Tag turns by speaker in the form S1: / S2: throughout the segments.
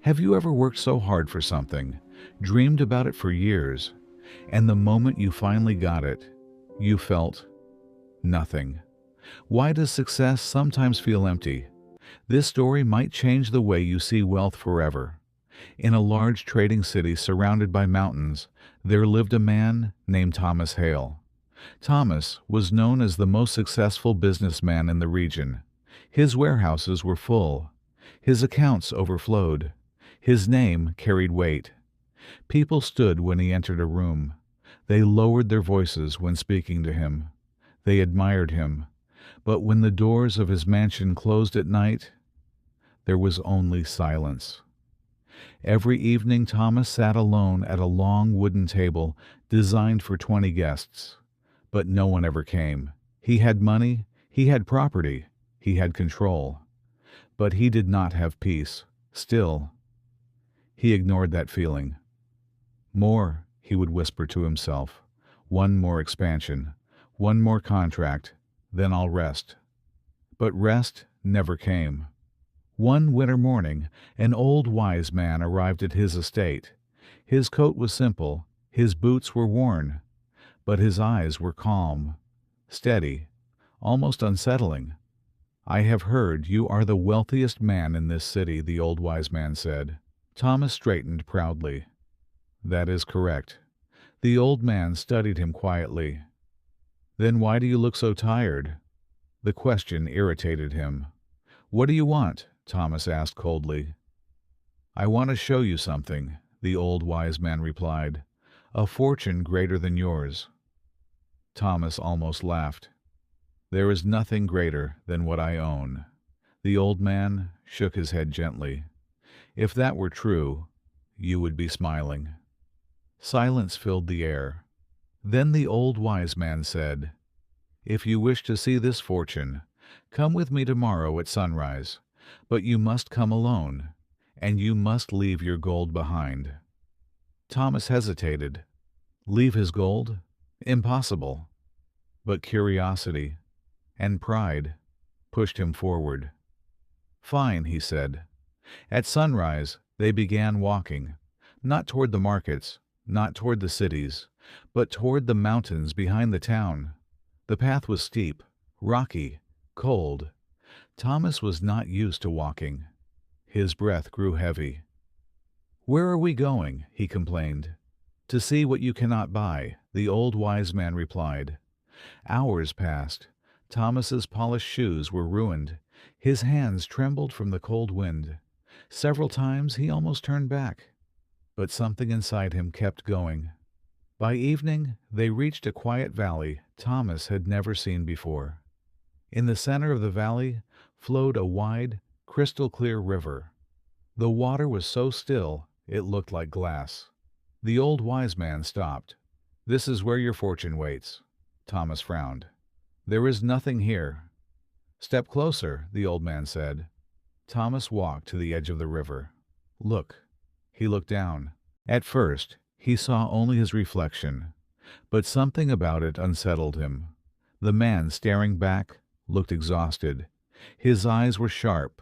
S1: Have you ever worked so hard for something, dreamed about it for years, and the moment you finally got it, you felt nothing? Why does success sometimes feel empty? This story might change the way you see wealth forever. In a large trading city surrounded by mountains, there lived a man named Thomas Hale. Thomas was known as the most successful businessman in the region. His warehouses were full. His accounts overflowed. His name carried weight. People stood when he entered a room. They lowered their voices when speaking to him. They admired him. But when the doors of his mansion closed at night, there was only silence. Every evening Thomas sat alone at a long wooden table designed for 20 guests. But no one ever came. He had money, he had property, he had control. But he did not have peace. Still, he ignored that feeling. More, he would whisper to himself. One more expansion, one more contract, then I'll rest. But rest never came. One winter morning, an old wise man arrived at his estate. His coat was simple, his boots were worn, but his eyes were calm, steady, almost unsettling. "I have heard you are the wealthiest man in this city," the old wise man said. Thomas straightened proudly. "That is correct." The old man studied him quietly. "Then why do you look so tired?" The question irritated him. "What do you want?" Thomas asked coldly. "I want to show you something," the old wise man replied. "A fortune greater than yours." Thomas almost laughed. "There is nothing greater than what I own." The old man shook his head gently. "If that were true, you would be smiling." Silence filled the air. Then the old wise man said, "If you wish to see this fortune, come with me tomorrow at sunrise, but you must come alone, and you must leave your gold behind." Thomas hesitated. Leave his gold? Impossible. But curiosity and pride pushed him forward. "Fine," he said. At sunrise, they began walking, not toward the markets, not toward the cities, but toward the mountains behind the town. The path was steep, rocky, cold. Thomas was not used to walking. His breath grew heavy. "Where are we going?" he complained. "To see what you cannot buy," the old wise man replied. Hours passed. Thomas's polished shoes were ruined. His hands trembled from the cold wind. Several times he almost turned back, but something inside him kept going. By evening, they reached a quiet valley Thomas had never seen before. In the center of the valley flowed a wide, crystal-clear river. The water was so still it looked like glass. The old wise man stopped. "This is where your fortune waits." Thomas frowned. "There is nothing here." "Step closer," the old man said. Thomas walked to the edge of the river. "Look." He looked down. At first, he saw only his reflection, but something about it unsettled him. The man staring back looked exhausted. His eyes were sharp,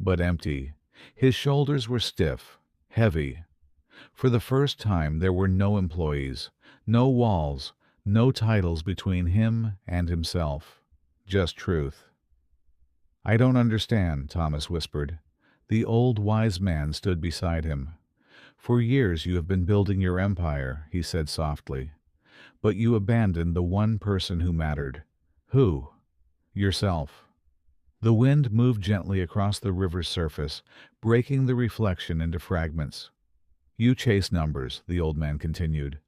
S1: but empty. His shoulders were stiff, heavy. For the first time there were no employees, no walls, no titles between him and himself. Just truth. "I don't understand," Thomas whispered. The old wise man stood beside him. "For years you have been building your empire," he said softly. "But you abandoned the one person who mattered." "Who?" "Yourself." The wind moved gently across the river's surface, breaking the reflection into fragments. "You chase numbers," the old man continued.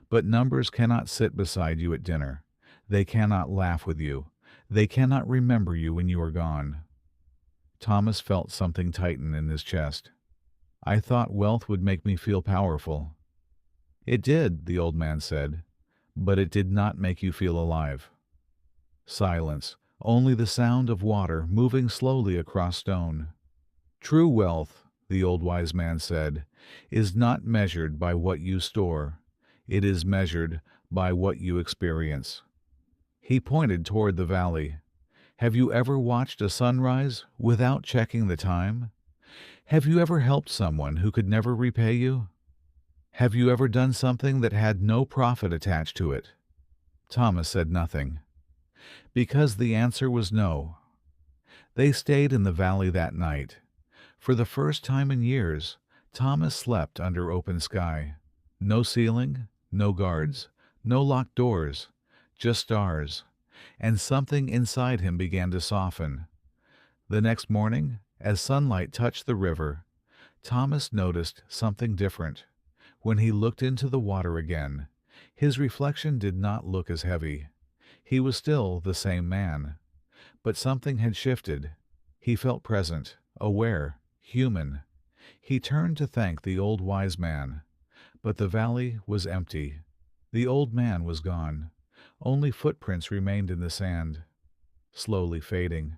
S1: "But numbers cannot sit beside you at dinner. They cannot laugh with you. They cannot remember you when you are gone." Thomas felt something tighten in his chest. "I thought wealth would make me feel powerful." "It did," the old man said, "but it did not make you feel alive." Silence, only the sound of water moving slowly across stone. "True wealth," the old wise man said, "is not measured by what you store. It is measured by what you experience." He pointed toward the valley. "Have you ever watched a sunrise without checking the time? Have you ever helped someone who could never repay you? Have you ever done something that had no profit attached to it? Thomas said nothing, because the answer was no. They stayed in the valley that night. For the first time in years, Thomas slept under open sky. No ceiling, no guards, no locked doors, just stars. And something inside him began to soften. The next morning, as sunlight touched the river, Thomas noticed something different. When he looked into the water again, his reflection did not look as heavy. He was still the same man, but something had shifted. He felt present, aware, human. He turned to thank the old wise man, but the valley was empty. The old man was gone. Only footprints remained in the sand, slowly fading.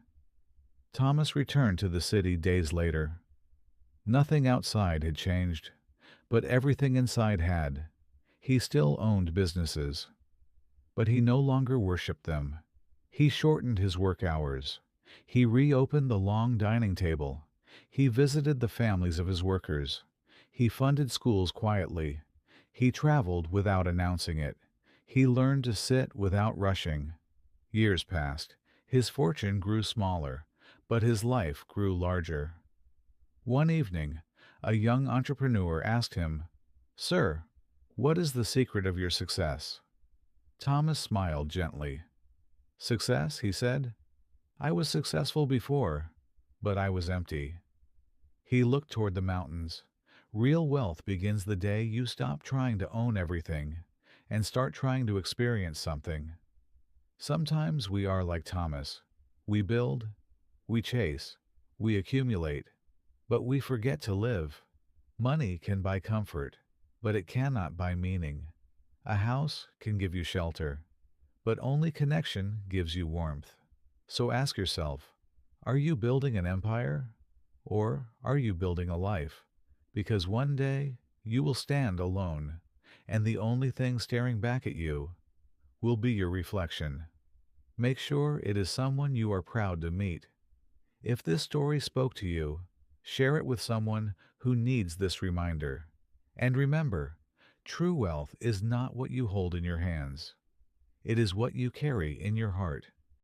S1: Thomas returned to the city days later. Nothing outside had changed, but everything inside had. He still owned businesses, but he no longer worshipped them. He shortened his work hours. He reopened the long dining table. He visited the families of his workers. He funded schools quietly. He traveled without announcing it. He learned to sit without rushing. Years passed. His fortune grew smaller, but his life grew larger. One evening, a young entrepreneur asked him, "Sir, what is the secret of your success?" Thomas smiled gently. "Success," he said. "I was successful before, but I was empty." He looked toward the mountains. Real wealth begins the day you stop trying to own everything and start trying to experience something. Sometimes we are like Thomas. We build, we chase, we accumulate, but we forget to live. Money can buy comfort, but it cannot buy meaning. A house can give you shelter, but only connection gives you warmth. So ask yourself, are you building an empire, or are you building a life? Because one day you will stand alone, and the only thing staring back at you will be your reflection. Make sure it is someone you are proud to meet. If this story spoke to you, share it with someone who needs this reminder. And remember, true wealth is not what you hold in your hands. It is what you carry in your heart.